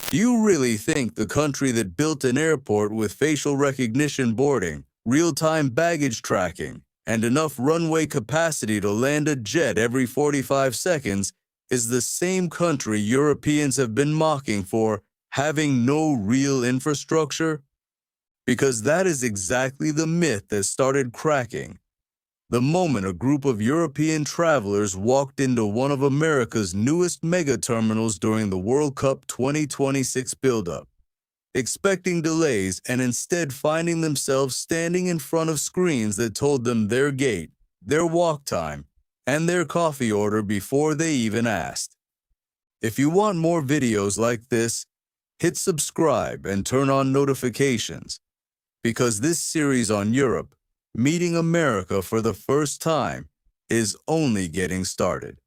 Do you really think the country that built an airport with facial recognition boarding, real-time baggage tracking, and enough runway capacity to land a jet every 45 seconds is the same country Europeans have been mocking for having no real infrastructure? Because that is exactly the myth that started cracking the moment a group of European travelers walked into one of America's newest mega terminals during the World Cup 2026 buildup, expecting delays and instead finding themselves standing in front of screens that told them their gate, their walk time, and their coffee order before they even asked. If you want more videos like this, hit subscribe and turn on notifications, because this series on Europe, meeting America for the first time, is only getting started.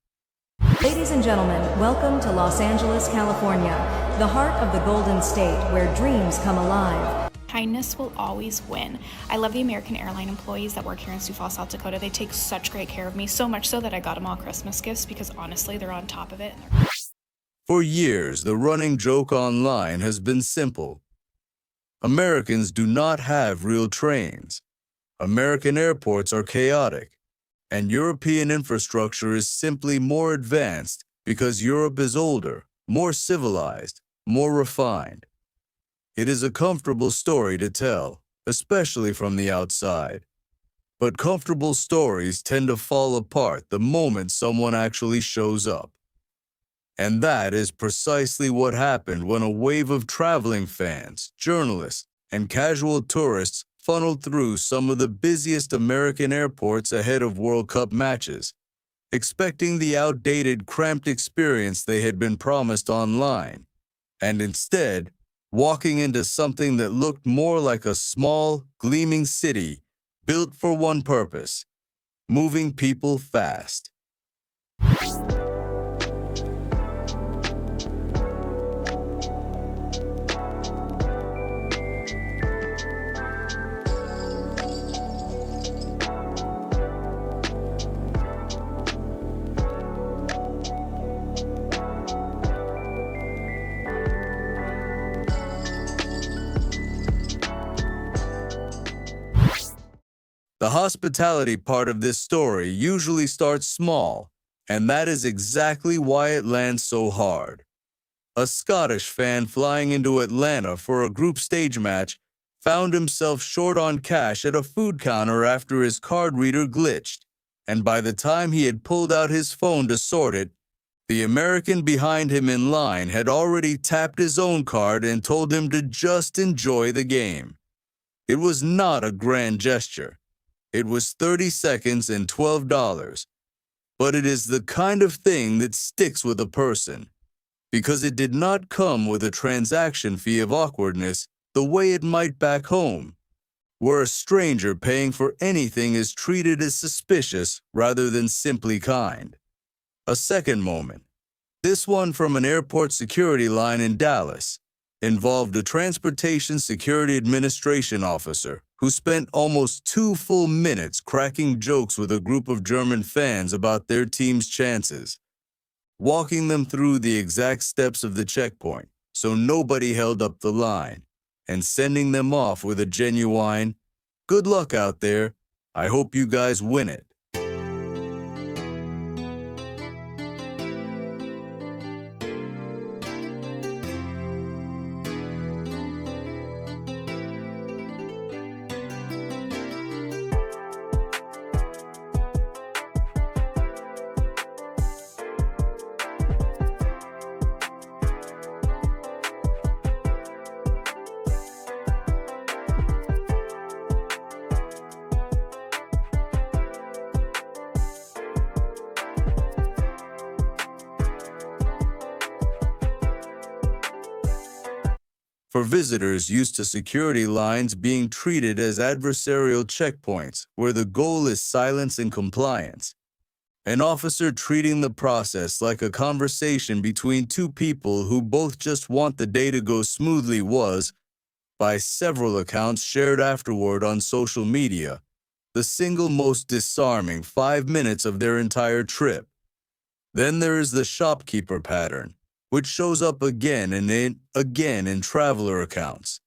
Ladies and gentlemen, welcome to Los Angeles, California, the heart of the Golden State where dreams come alive. Kindness will always win. I love the American airline employees that work here in Sioux Falls, South Dakota. They take such great care of me, so much so that I got them all Christmas gifts because honestly, they're on top of it. For years, the running joke online has been simple. Americans do not have real trains. American airports are chaotic, and European infrastructure is simply more advanced because Europe is older, more civilized, more refined. It is a comfortable story to tell, especially from the outside. But comfortable stories tend to fall apart the moment someone actually shows up. And that is precisely what happened when a wave of traveling fans, journalists, and casual tourists funneled through some of the busiest American airports ahead of World Cup matches, expecting the outdated, cramped experience they had been promised online, and instead, walking into something that looked more like a small, gleaming city built for one purpose: moving people fast. The hospitality part of this story usually starts small, and that is exactly why it lands so hard. A Scottish fan flying into Atlanta for a group stage match found himself short on cash at a food counter after his card reader glitched, and by the time he had pulled out his phone to sort it, the American behind him in line had already tapped his own card and told him to just enjoy the game. It was not a grand gesture. It was 30 seconds and $12, but it is the kind of thing that sticks with a person, because it did not come with a transaction fee of awkwardness the way it might back home, where a stranger paying for anything is treated as suspicious rather than simply kind. A second moment, this one from an airport security line in Dallas, involved a Transportation Security Administration officer who spent almost 2 full minutes cracking jokes with a group of German fans about their team's chances, walking them through the exact steps of the checkpoint so nobody held up the line, and sending them off with a genuine, "Good luck out there, I hope you guys win it." For visitors used to security lines being treated as adversarial checkpoints where the goal is silence and compliance, an officer treating the process like a conversation between two people who both just want the day to go smoothly was, by several accounts shared afterward on social media, the single most disarming 5 minutes of their entire trip. Then there is the shopkeeper pattern, which shows up again in traveler accounts.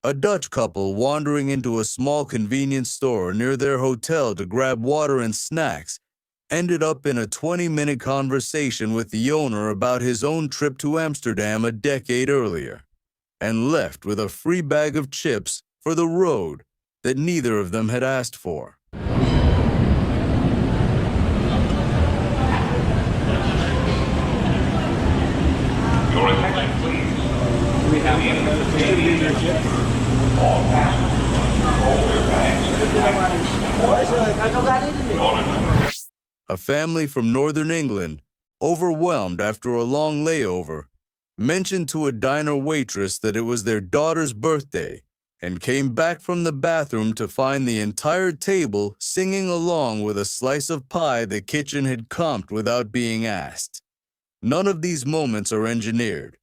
A Dutch couple wandering into a small convenience store near their hotel to grab water and snacks ended up in a 20-minute conversation with the owner about his own trip to Amsterdam a decade earlier, and left with a free bag of chips for the road that neither of them had asked for. Your attention, please. We have all passengers hold their bags. A family from northern England, overwhelmed after a long layover, mentioned to a diner waitress that it was their daughter's birthday and came back from the bathroom to find the entire table singing along with a slice of pie the kitchen had comped without being asked. None of these moments are engineered.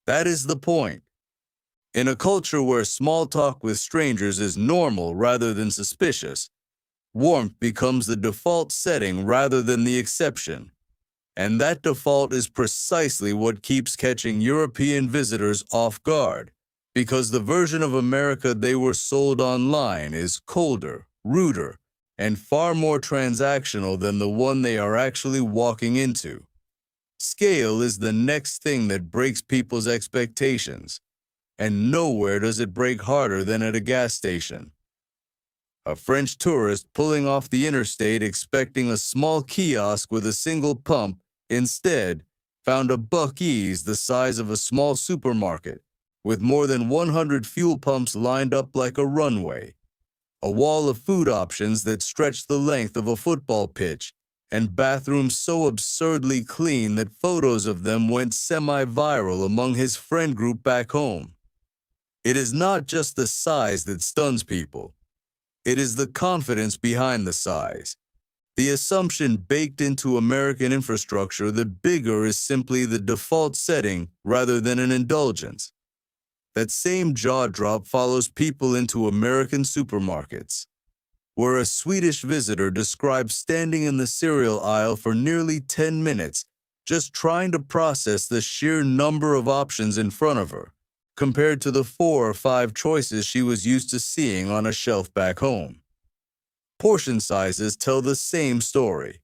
That is the point. In a culture where small talk with strangers is normal rather than suspicious, warmth becomes the default setting rather than the exception. And that default is precisely what keeps catching European visitors off guard, because the version of America they were sold online is colder, ruder, and far more transactional than the one they are actually walking into. Scale is the next thing that breaks people's expectations, and nowhere does it break harder than at a gas station. A French tourist pulling off the interstate expecting a small kiosk with a single pump instead found a buc-ees the size of a small supermarket, with more than 100 fuel pumps lined up like a runway, a wall of food options that stretched the length of a football pitch, and bathrooms so absurdly clean that photos of them went semi-viral among his friend group back home. It is not just the size that stuns people. It is the confidence behind the size. The assumption baked into American infrastructure that bigger is simply the default setting rather than an indulgence. That same jaw drop follows people into American supermarkets, where a Swedish visitor describes standing in the cereal aisle for nearly 10 minutes just trying to process the sheer number of options in front of her, compared to the 4 or 5 choices she was used to seeing on a shelf back home. Portion sizes tell the same story.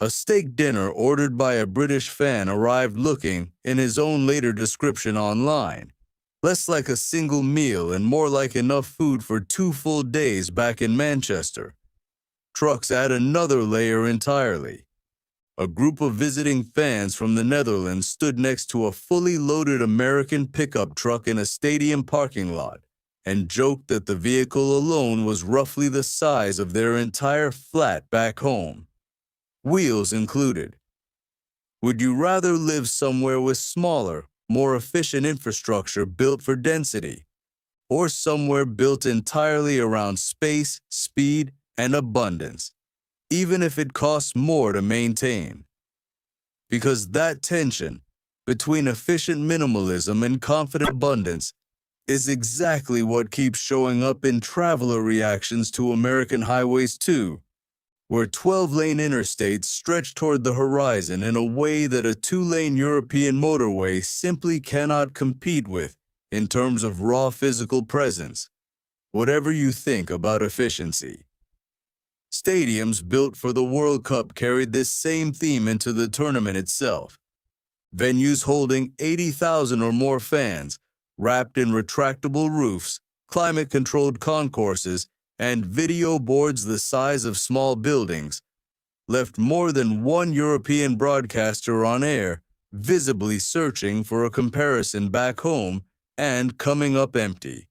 A steak dinner ordered by a British fan arrived looking, in his own later description online, less like a single meal and more like enough food for 2 full days back in Manchester. Trucks add another layer entirely. A group of visiting fans from the Netherlands stood next to a fully loaded American pickup truck in a stadium parking lot and joked that the vehicle alone was roughly the size of their entire flat back home, wheels included. Would you rather live somewhere with smaller, more efficient infrastructure built for density, or somewhere built entirely around space, speed, and abundance, even if it costs more to maintain? Because that tension between efficient minimalism and confident abundance is exactly what keeps showing up in traveler reactions to American highways too, where 12-lane interstates stretch toward the horizon in a way that a 2-lane European motorway simply cannot compete with in terms of raw physical presence, whatever you think about efficiency. Stadiums built for the World Cup carried this same theme into the tournament itself. Venues holding 80,000 or more fans, wrapped in retractable roofs, climate-controlled concourses, and video boards the size of small buildings, left more than one European broadcaster on air, visibly searching for a comparison back home and coming up empty.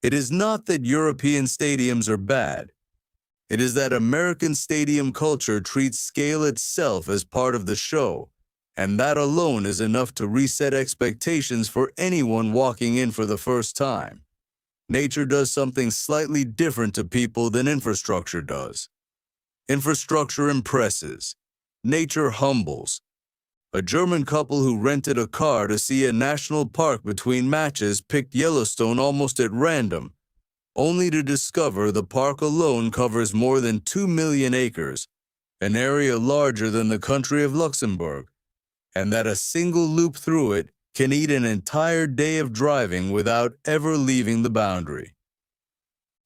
It is not that European stadiums are bad. It is that American stadium culture treats scale itself as part of the show, and that alone is enough to reset expectations for anyone walking in for the first time. Nature does something slightly different to people than infrastructure does. Infrastructure impresses. Nature humbles. A German couple who rented a car to see a national park between matches picked Yellowstone almost at random, only to discover the park alone covers more than 2 million acres, an area larger than the country of Luxembourg, and that a single loop through it can eat an entire day of driving without ever leaving the boundary.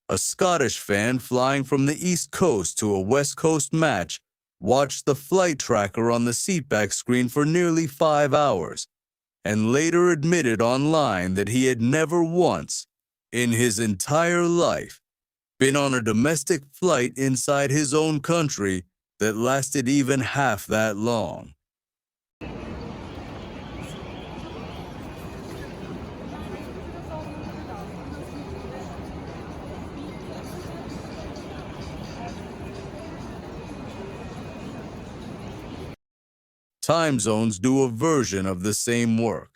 A Scottish fan flying from the East Coast to a West Coast match watched the flight tracker on the seatback screen for nearly 5 hours, and later admitted online that he had never once, in his entire life, been on a domestic flight inside his own country that lasted even half that long. Time zones do a version of the same work.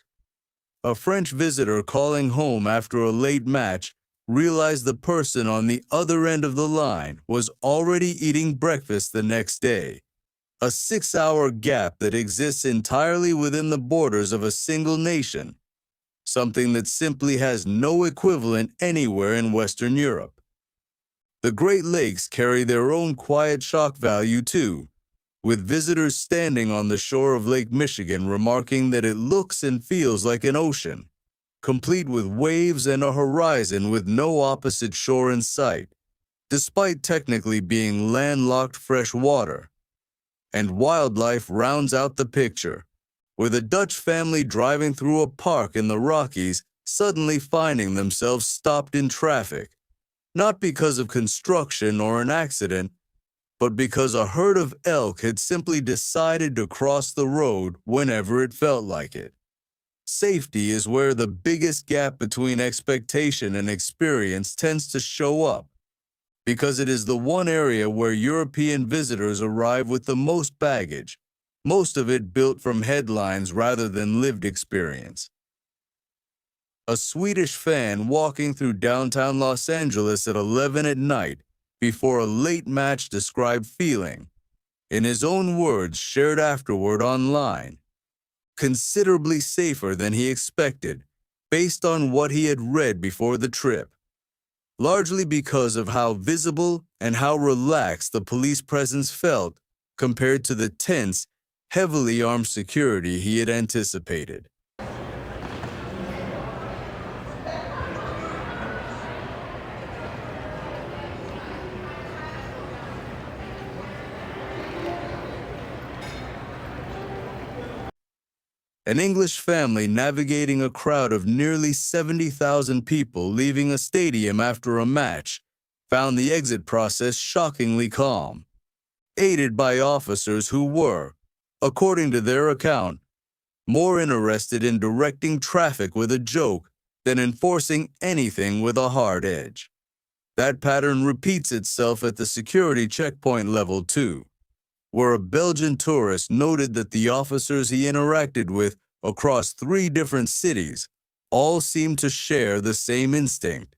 A French visitor calling home after a late match realized the person on the other end of the line was already eating breakfast the next day, a 6-hour gap that exists entirely within the borders of a single nation, something that simply has no equivalent anywhere in Western Europe. The Great Lakes carry their own quiet shock value too, with visitors standing on the shore of Lake Michigan remarking that it looks and feels like an ocean, complete with waves and a horizon with no opposite shore in sight, despite technically being landlocked fresh water. And wildlife rounds out the picture, with a Dutch family driving through a park in the Rockies suddenly finding themselves stopped in traffic, not because of construction or an accident, but because a herd of elk had simply decided to cross the road whenever it felt like it. Safety is where the biggest gap between expectation and experience tends to show up, because it is the one area where European visitors arrive with the most baggage, most of it built from headlines rather than lived experience. A Swedish fan walking through downtown Los Angeles at 11 at night before a late match described feeling, in his own words shared afterward online, considerably safer than he expected based on what he had read before the trip, largely because of how visible and how relaxed the police presence felt compared to the tense, heavily armed security he had anticipated. An English family navigating a crowd of nearly 70,000 people leaving a stadium after a match found the exit process shockingly calm, aided by officers who were, according to their account, more interested in directing traffic with a joke than enforcing anything with a hard edge. That pattern repeats itself at the security checkpoint level too, where a Belgian tourist noted that the officers he interacted with across 3 different cities all seemed to share the same instinct,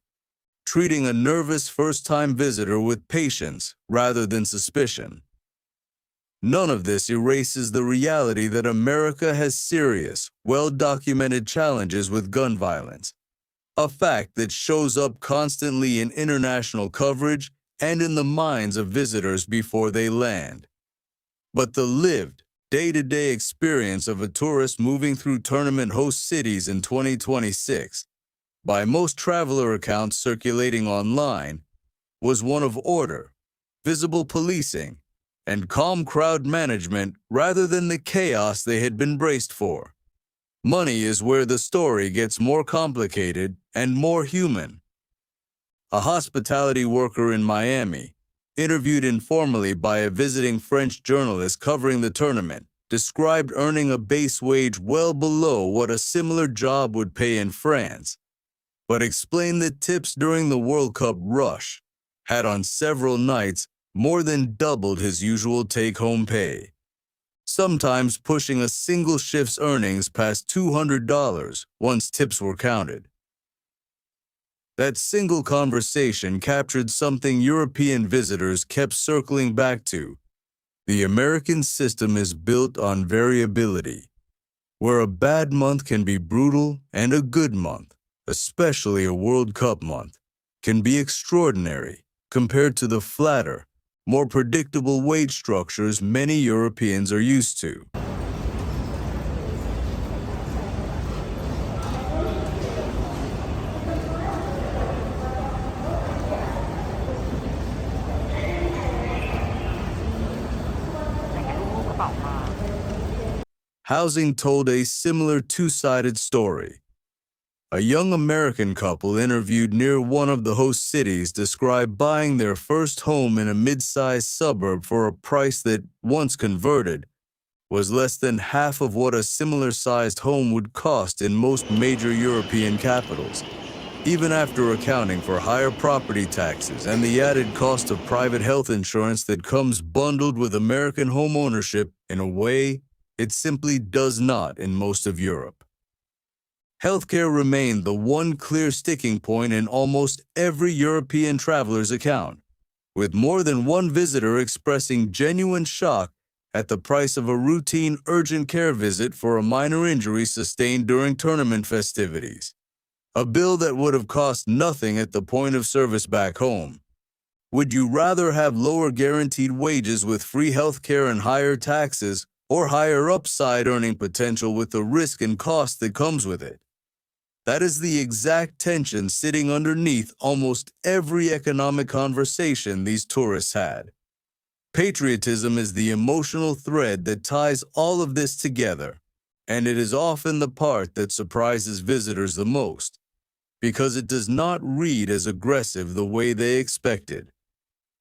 treating a nervous first-time visitor with patience rather than suspicion. None of this erases the reality that America has serious, well-documented challenges with gun violence, a fact that shows up constantly in international coverage and in the minds of visitors before they land. But the lived, day-to-day experience of a tourist moving through tournament host cities in 2026, by most traveler accounts circulating online, was one of order, visible policing, and calm crowd management rather than the chaos they had been braced for. Money is where the story gets more complicated and more human. A hospitality worker in Miami, interviewed informally by a visiting French journalist covering the tournament, described earning a base wage well below what a similar job would pay in France, but explained that tips during the World Cup rush had on several nights more than doubled his usual take-home pay, sometimes pushing a single shift's earnings past $200 once tips were counted. That single conversation captured something European visitors kept circling back to: The American system is built on variability, where a bad month can be brutal and a good month, especially a World Cup month, can be extraordinary compared to the flatter, more predictable wage structures many Europeans are used to. Housing told a similar two-sided story. A young American couple interviewed near one of the host cities described buying their first home in a mid-sized suburb for a price that, once converted, was less than half of what a similar-sized home would cost in most major European capitals, even after accounting for higher property taxes and the added cost of private health insurance that comes bundled with American home ownership in a way it simply does not in most of Europe. Healthcare remained the one clear sticking point in almost every European traveler's account, with more than one visitor expressing genuine shock at the price of a routine urgent care visit for a minor injury sustained during tournament festivities. A bill that would have cost nothing at the point of service back home. Would you rather have lower guaranteed wages with free healthcare and higher taxes, or higher upside earning potential with the risk and cost that comes with it? That is the exact tension sitting underneath almost every economic conversation these tourists had. Patriotism is the emotional thread that ties all of this together, and it is often the part that surprises visitors the most, because it does not read as aggressive the way they expected.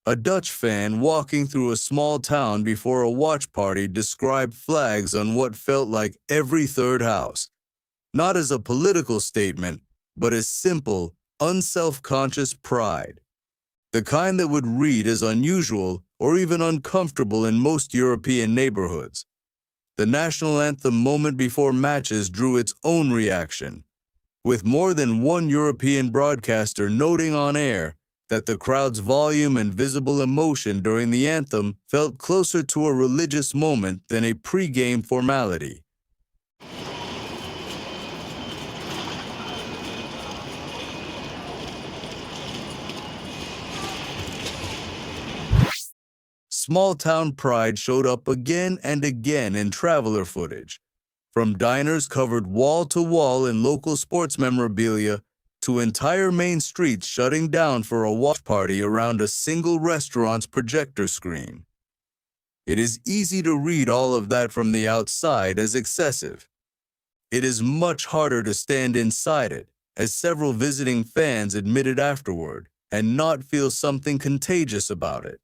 A Dutch fan walking through a small town before a watch party described flags on what felt like every third house, not as a political statement, but as simple, unself-conscious pride. The kind that would read as unusual or even uncomfortable in most European neighborhoods. The national anthem moment before matches drew its own reaction, with more than one European broadcaster noting on air that the crowd's volume and visible emotion during the anthem felt closer to a religious moment than a pre-game formality. Small-town pride showed up again and again in traveler footage, from diners covered wall-to-wall in local sports memorabilia to entire main streets shutting down for a watch party around a single restaurant's projector screen. It is easy to read all of that from the outside as excessive. It is much harder to stand inside it, as several visiting fans admitted afterward, and not feel something contagious about it.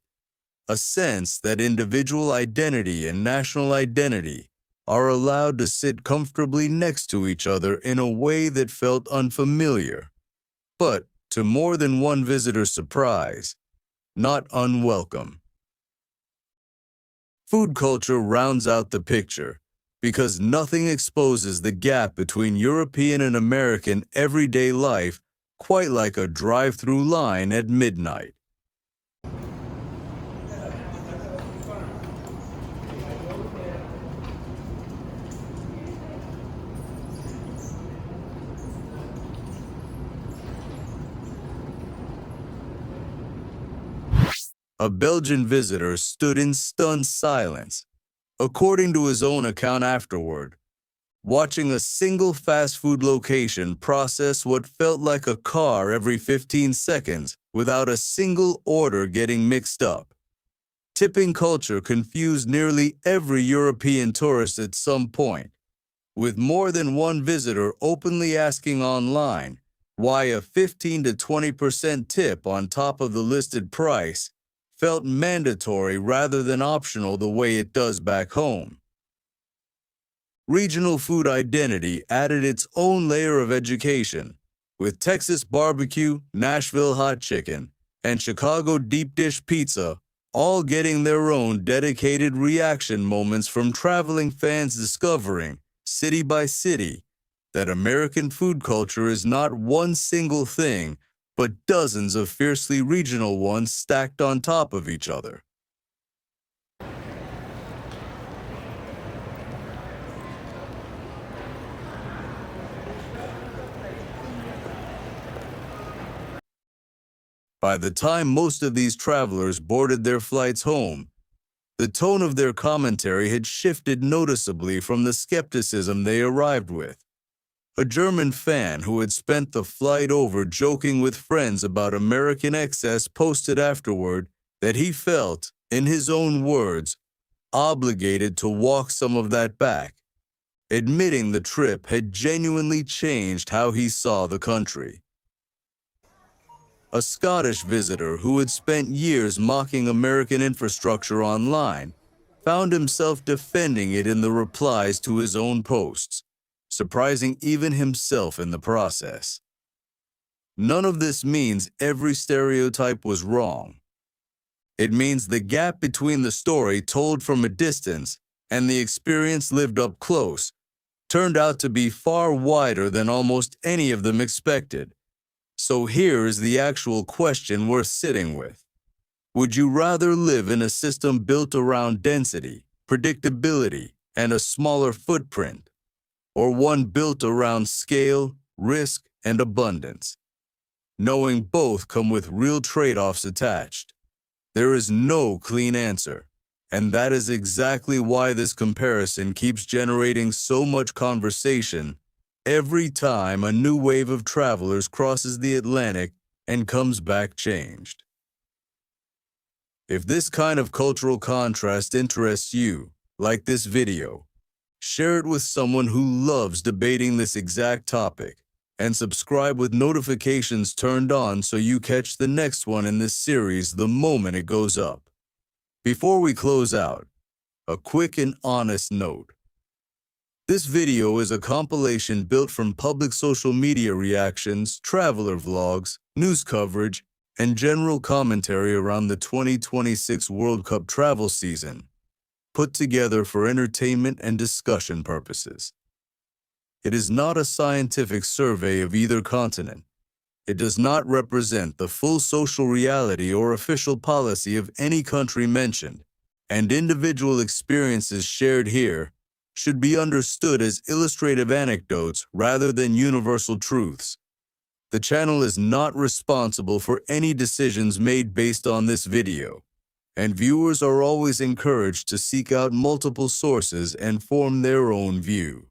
A sense that individual identity and national identity are allowed to sit comfortably next to each other in a way that felt unfamiliar, but, to more than one visitor's surprise, not unwelcome. Food culture rounds out the picture, because nothing exposes the gap between European and American everyday life quite like a drive-through line at midnight. A Belgian visitor stood in stunned silence, according to his own account afterward, watching a single fast food location process what felt like a car every 15 seconds without a single order getting mixed up. Tipping culture confused nearly every European tourist at some point, with more than one visitor openly asking online why a 15 to 20% tip on top of the listed price felt mandatory rather than optional the way it does back home. Regional food identity added its own layer of education, with Texas barbecue, Nashville hot chicken, and Chicago deep dish pizza all getting their own dedicated reaction moments from traveling fans discovering, city by city, that American food culture is not one single thing, but dozens of fiercely regional ones stacked on top of each other. By the time most of these travelers boarded their flights home, the tone of their commentary had shifted noticeably from the skepticism they arrived with. A German fan who had spent the flight over joking with friends about American excess posted afterward that he felt, in his own words, obligated to walk some of that back, admitting the trip had genuinely changed how he saw the country. A Scottish visitor who had spent years mocking American infrastructure online found himself defending it in the replies to his own posts, surprising even himself in the process. None of this means every stereotype was wrong. It means the gap between the story told from a distance and the experience lived up close turned out to be far wider than almost any of them expected. So here is the actual question worth sitting with. Would you rather live in a system built around density, predictability, and a smaller footprint, or one built around scale, risk, and abundance? Knowing both come with real trade-offs attached. There is no clean answer, and that is exactly why this comparison keeps generating so much conversation every time a new wave of travelers crosses the Atlantic and comes back changed. If this kind of cultural contrast interests you, like this video, share it with someone who loves debating this exact topic, and subscribe with notifications turned on so you catch the next one in this series the moment it goes up. Before we close out, a quick and honest note. This video is a compilation built from public social media reactions, traveler vlogs, news coverage, and general commentary around the 2026 World Cup travel season, put together for entertainment and discussion purposes. It is not a scientific survey of either continent. It does not represent the full social reality or official policy of any country mentioned, and individual experiences shared here should be understood as illustrative anecdotes rather than universal truths. The channel is not responsible for any decisions made based on this video, and viewers are always encouraged to seek out multiple sources and form their own view.